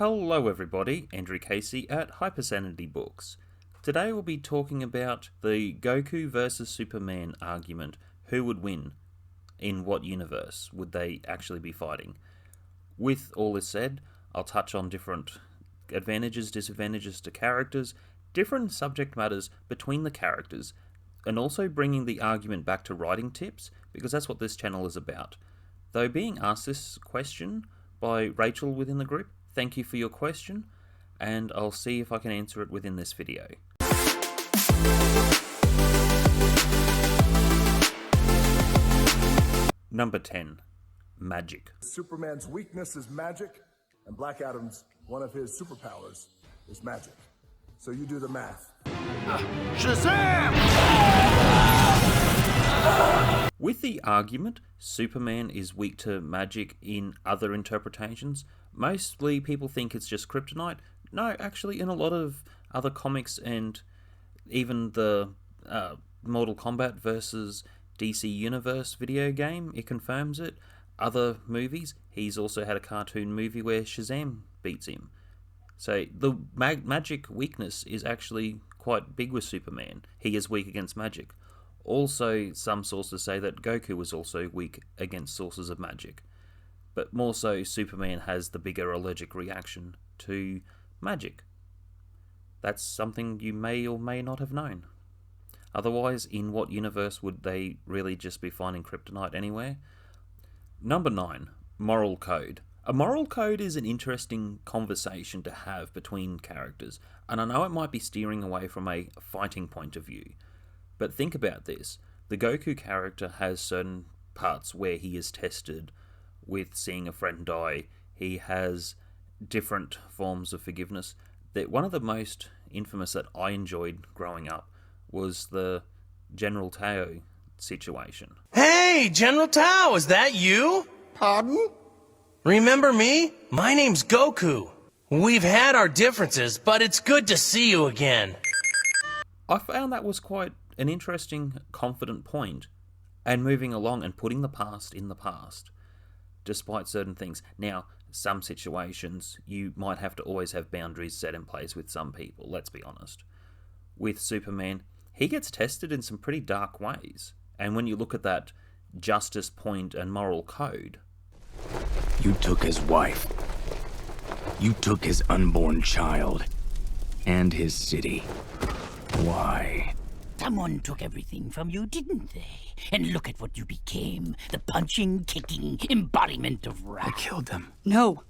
Hello everybody, Andrew Casey at Hypersanitybooks. Today we'll be talking about the Goku versus Superman argument. Who would win? In what universe would they actually be fighting? With all this said, I'll touch on different advantages, disadvantages to characters, different subject matters between the characters, and also bringing the argument back to writing tips, because that's what this channel is about. Though being asked this question by Rachel within the group, thank you for your question, and I'll see if I can answer it within this video. Number 10. Magic. Superman's weakness is magic, and Black Adam's one of his superpowers is magic. So you do the math. Shazam! With the argument, Superman is weak to magic in other interpretations. Mostly people think it's just kryptonite. No, actually in a lot of other comics and even the Mortal Kombat versus DC Universe video game, it confirms it. Other movies, he's also had a cartoon movie where Shazam beats him. So the magic weakness is actually quite big with Superman. He is weak against magic. Also, some sources say that Goku was also weak against sources of magic. But more so, Superman has the bigger allergic reaction to magic. That's something you may or may not have known. Otherwise, in what universe would they really just be finding kryptonite anywhere? Number 9. Moral code. A moral code is an interesting conversation to have between characters, and I know it might be steering away from a fighting point of view. But think about this. The Goku character has certain parts where he is tested with seeing a friend die. He has different forms of forgiveness. One of the most infamous that I enjoyed growing up was the General Tao situation. Hey, General Tao, is that you? Pardon? Remember me? My name's Goku. We've had our differences, but it's good to see you again. I found that was quite an interesting, confident point, and moving along and putting the past in the past, despite certain things. Now, some situations, you might have to always have boundaries set in place with some people, let's be honest. With Superman, he gets tested in some pretty dark ways, and when you look at that justice point and moral code... You took his wife. You took his unborn child. And his city. Why? Someone took everything from you, didn't they? And look at what you became. The punching, kicking embodiment of wrath. I killed them. No.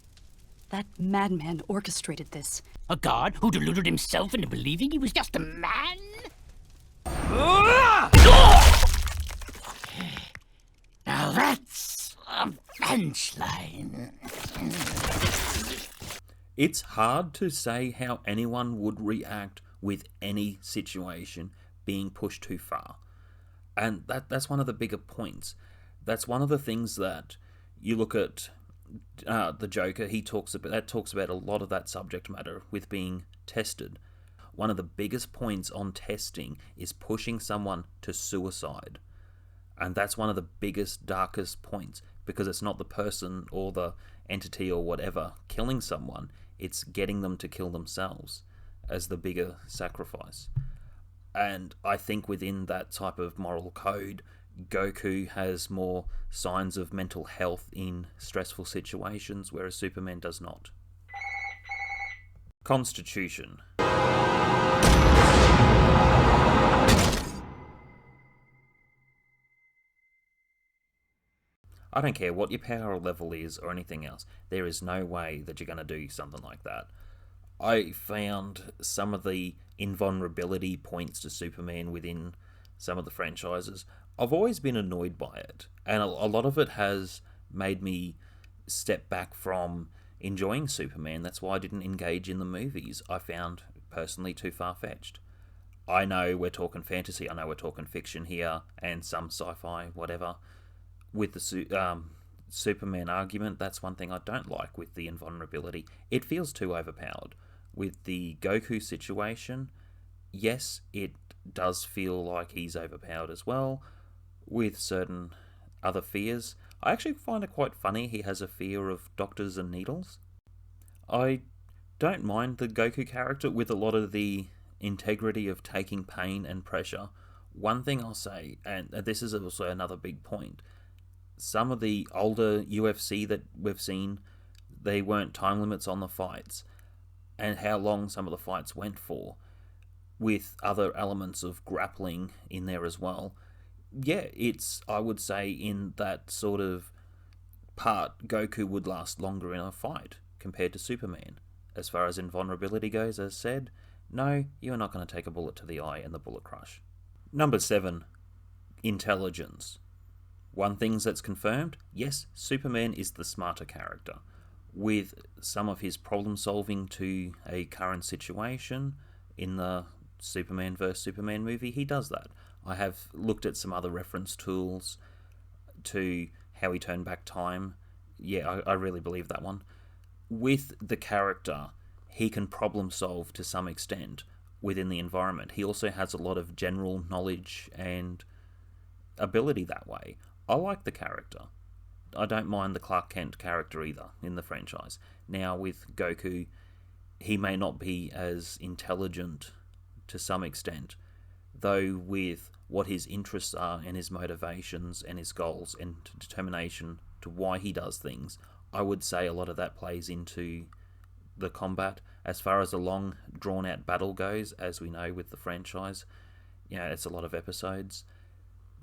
That madman orchestrated this. A god who deluded himself into believing he was just a man? Now that's a punchline. It's hard to say how anyone would react with any situation being pushed too far. And that's one of the bigger points. That's one of the things that you look at the Joker, talks about a lot of that subject matter with being tested. One of the biggest points on testing is pushing someone to suicide. And that's one of the biggest, darkest points, because it's not the person or the entity or whatever killing someone, it's getting them to kill themselves as the bigger sacrifice. And I think within that type of moral code, Goku has more signs of mental health in stressful situations, whereas Superman does not. Constitution. I don't care what your power level is or anything else, there is no way that you're going to do something like that. I found some of the invulnerability points to Superman within some of the franchises. I've always been annoyed by it, and a lot of it has made me step back from enjoying Superman. That's why I didn't engage in the movies. I found personally too far-fetched. I know we're talking fantasy, I know we're talking fiction here, and some sci-fi, whatever. With the Superman argument, that's one thing I don't like with the invulnerability. It feels too overpowered. With the Goku situation, yes, it does feel like he's overpowered as well, with certain other fears. I actually find it quite funny he has a fear of doctors and needles. I don't mind the Goku character with a lot of the integrity of taking pain and pressure. One thing I'll say, and this is also another big point, some of the older UFC that we've seen, they weren't time limits on the fights, and how long some of the fights went for, with other elements of grappling in there as well. Yeah, it's, I would say, in that sort of part, Goku would last longer in a fight compared to Superman. As far as invulnerability goes, as said, no, you're not going to take a bullet to the eye and the bullet crush. Number 7, intelligence. One thing that's confirmed, yes, Superman is the smarter character. With some of his problem solving to a current situation in the Superman vs. Superman movie, he does that. I have looked at some other reference tools to how he turned back time. Yeah, I really believe that one. With the character, he can problem solve to some extent within the environment. He also has a lot of general knowledge and ability that way. I like the character. I don't mind the Clark Kent character either in the franchise. Now with Goku, he may not be as intelligent to some extent, though with what his interests are and his motivations and his goals and determination to why he does things, I would say a lot of that plays into the combat. As far as a long drawn out battle goes, as we know with the franchise, it's a lot of episodes.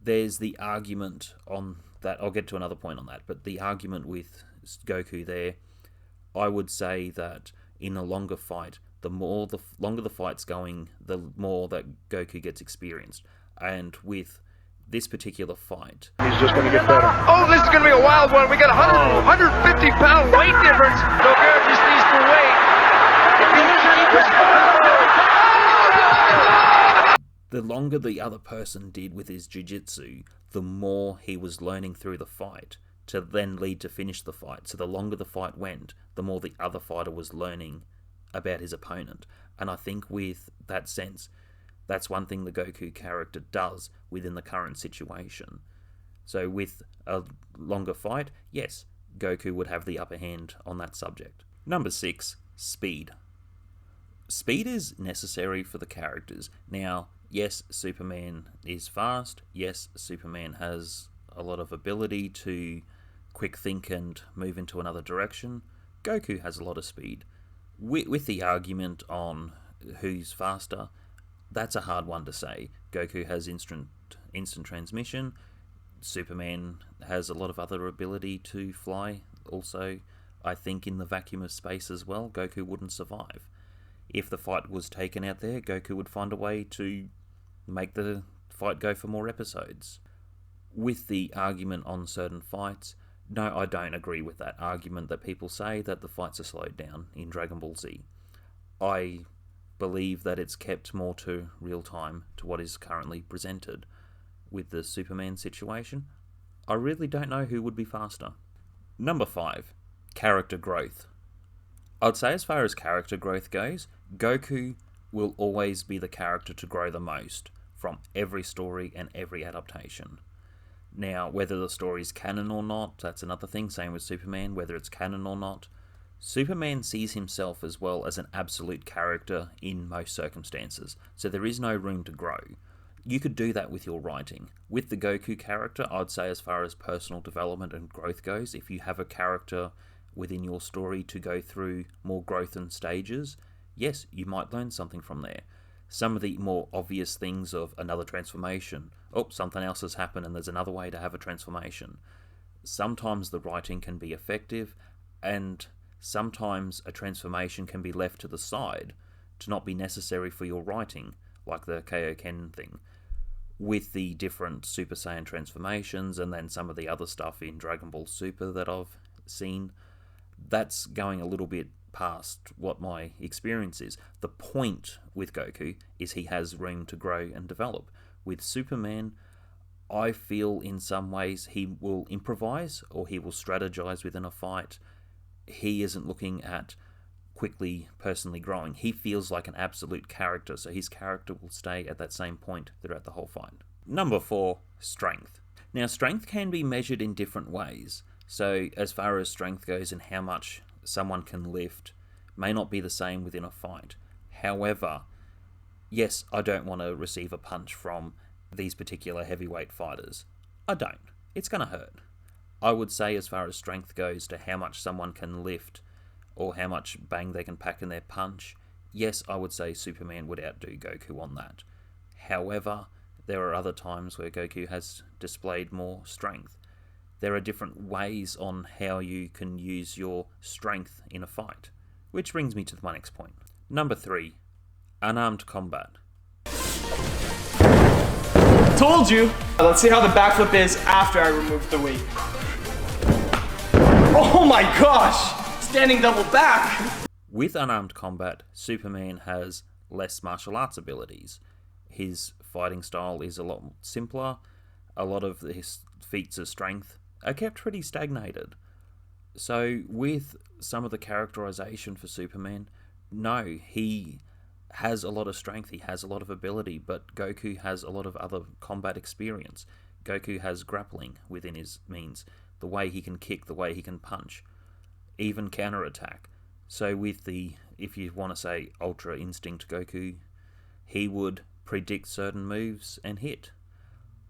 There's the argument on that, I'll get to another point on that, but the argument with Goku there, I would say that in a longer fight, the longer the fight's going, the more that Goku gets experienced. And with this particular fight, He's just going to get better. Oh, this is going to be a wild one. We got 150 pound weight difference. Gobert just needs to wait. the longer the other person did with his jiu-jitsu, the more he was learning through the fight to then lead to finish the fight. So the longer the fight went, the more the other fighter was learning about his opponent. And I think with that sense, that's one thing the Goku character does within the current situation. So with a longer fight, yes, Goku would have the upper hand on that subject. Number 6, speed. Speed is necessary for the characters. Now, yes, Superman is fast. Yes, Superman has a lot of ability to quick think and move into another direction. Goku has a lot of speed. With the argument on who's faster, that's a hard one to say. Goku has instant transmission. Superman has a lot of other ability to fly. Also, I think in the vacuum of space as well, Goku wouldn't survive. If the fight was taken out there, Goku would find a way to make the fight go for more episodes. With the argument on certain fights, no, I don't agree with that argument that people say that the fights are slowed down in Dragon Ball Z. I believe that it's kept more to real time to what is currently presented. With the Superman situation, I really don't know who would be faster. Number 5, character growth. I'd say as far as character growth goes, Goku will always be the character to grow the most from every story and every adaptation. Now, whether the story's canon or not, that's another thing. Same with Superman, whether it's canon or not. Superman sees himself as well as an absolute character in most circumstances, so there is no room to grow. You could do that with your writing. With the Goku character, I'd say as far as personal development and growth goes, if you have a character within your story to go through more growth and stages, yes, you might learn something from there. Some of the more obvious things of another transformation, something else has happened and there's another way to have a transformation. Sometimes the writing can be effective, and sometimes a transformation can be left to the side to not be necessary for your writing, like the Kaioken thing, with the different Super Saiyan transformations and then some of the other stuff in Dragon Ball Super that I've seen. That's going a little bit past what my experience is. The point with Goku is he has room to grow and develop. With Superman, I feel in some ways he will improvise or he will strategize within a fight. He isn't looking at quickly personally growing. He feels like an absolute character, so his character will stay at that same point throughout the whole fight. Number 4, strength. Now, strength can be measured in different ways. So as far as strength goes and how much someone can lift, may not be the same within a fight. However, yes, I don't want to receive a punch from these particular heavyweight fighters. I don't. It's going to hurt. I would say as far as strength goes to how much someone can lift or how much bang they can pack in their punch, yes, I would say Superman would outdo Goku on that. However, there are other times where Goku has displayed more strength. There are different ways on how you can use your strength in a fight. Which brings me to my next point. Number 3. Unarmed combat. Told you! Let's see how the backflip is after I remove the weight. Oh my gosh! Standing double back! With unarmed combat, Superman has less martial arts abilities. His fighting style is a lot simpler. A lot of his feats of strength are kept pretty stagnated. So with some of the characterization for Superman, no, he has a lot of strength, he has a lot of ability, but Goku has a lot of other combat experience. Goku has grappling within his means, the way he can kick, the way he can punch, even counterattack. So with the, if you want to say Ultra Instinct Goku, he would predict certain moves and hit.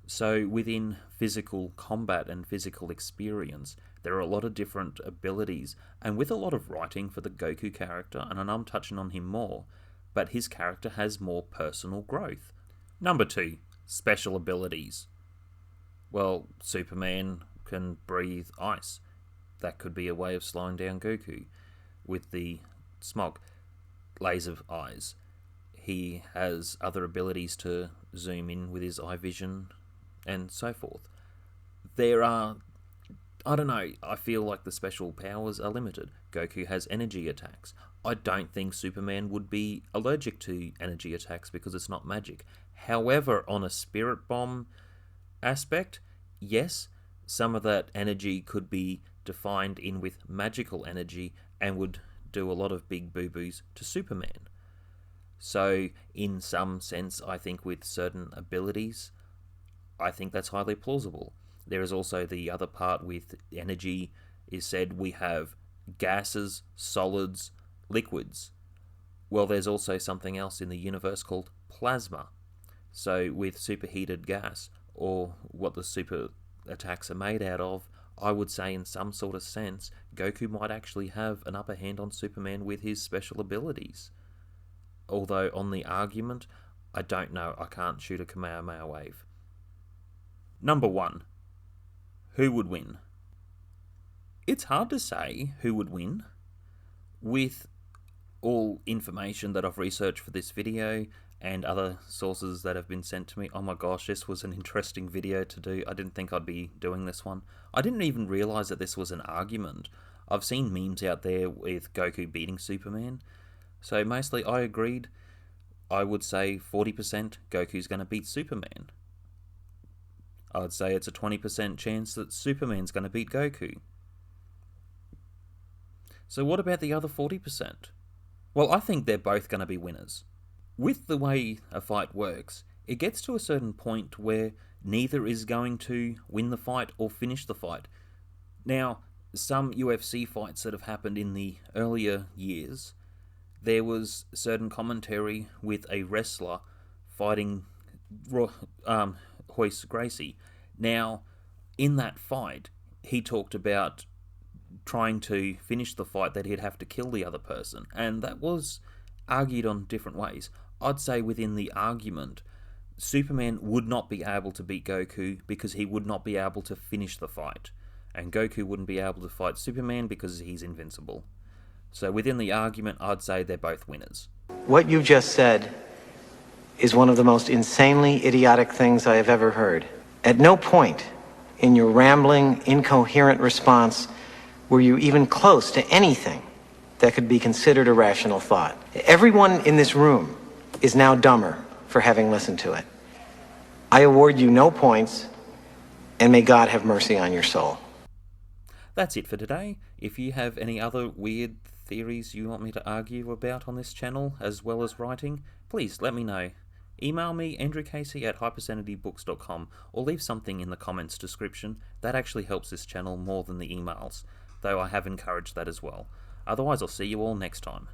So within physical combat and physical experience, there are a lot of different abilities, and with a lot of writing for the Goku character, and I'm touching on him more, but his character has more personal growth. Number 2, special abilities. Well, Superman can breathe ice. That could be a way of slowing down Goku. With the smog, laser eyes. He has other abilities to zoom in with his eye vision, and so forth. There are, I don't know, I feel like the special powers are limited. Goku has energy attacks. I don't think Superman would be allergic to energy attacks because it's not magic. However, on a spirit bomb aspect, yes, some of that energy could be defined in with magical energy and would do a lot of big boo-boos to Superman. So, in some sense, I think with certain abilities, I think that's highly plausible. There is also the other part with energy is said we have gases, solids, liquids. Well, there's also something else in the universe called plasma. So with superheated gas, or what the super attacks are made out of, I would say in some sort of sense, Goku might actually have an upper hand on Superman with his special abilities. Although on the argument, I don't know, I can't shoot a Kamehameha wave. Number 1. Who would win? It's hard to say who would win. With all information that I've researched for this video and other sources that have been sent to me, oh my gosh, this was an interesting video to do. I didn't think I'd be doing this one. I didn't even realise that this was an argument. I've seen memes out there with Goku beating Superman. So mostly I agreed. I would say 40% Goku's going to beat Superman. I'd say it's a 20% chance that Superman's going to beat Goku. So what about the other 40%? Well, I think they're both going to be winners. With the way a fight works, it gets to a certain point where neither is going to win the fight or finish the fight. Now, some UFC fights that have happened in the earlier years, there was certain commentary with a wrestler fighting Royce Gracie. Now, in that fight, he talked about trying to finish the fight that he'd have to kill the other person, and that was argued on different ways. I'd say within the argument, Superman would not be able to beat Goku because he would not be able to finish the fight, and Goku wouldn't be able to fight Superman because he's invincible. So within the argument, I'd say they're both winners. What you just said is one of the most insanely idiotic things I have ever heard. At no point in your rambling, incoherent response were you even close to anything that could be considered a rational thought. Everyone in this room is now dumber for having listened to it. I award you no points, and may God have mercy on your soul. That's it for today. If you have any other weird theories you want me to argue about on this channel, as well as writing, please let me know. Email me, andrewcasey@hypersanitybooks.com, or leave something in the comments description. That actually helps this channel more than the emails, though I have encouraged that as well. Otherwise, I'll see you all next time.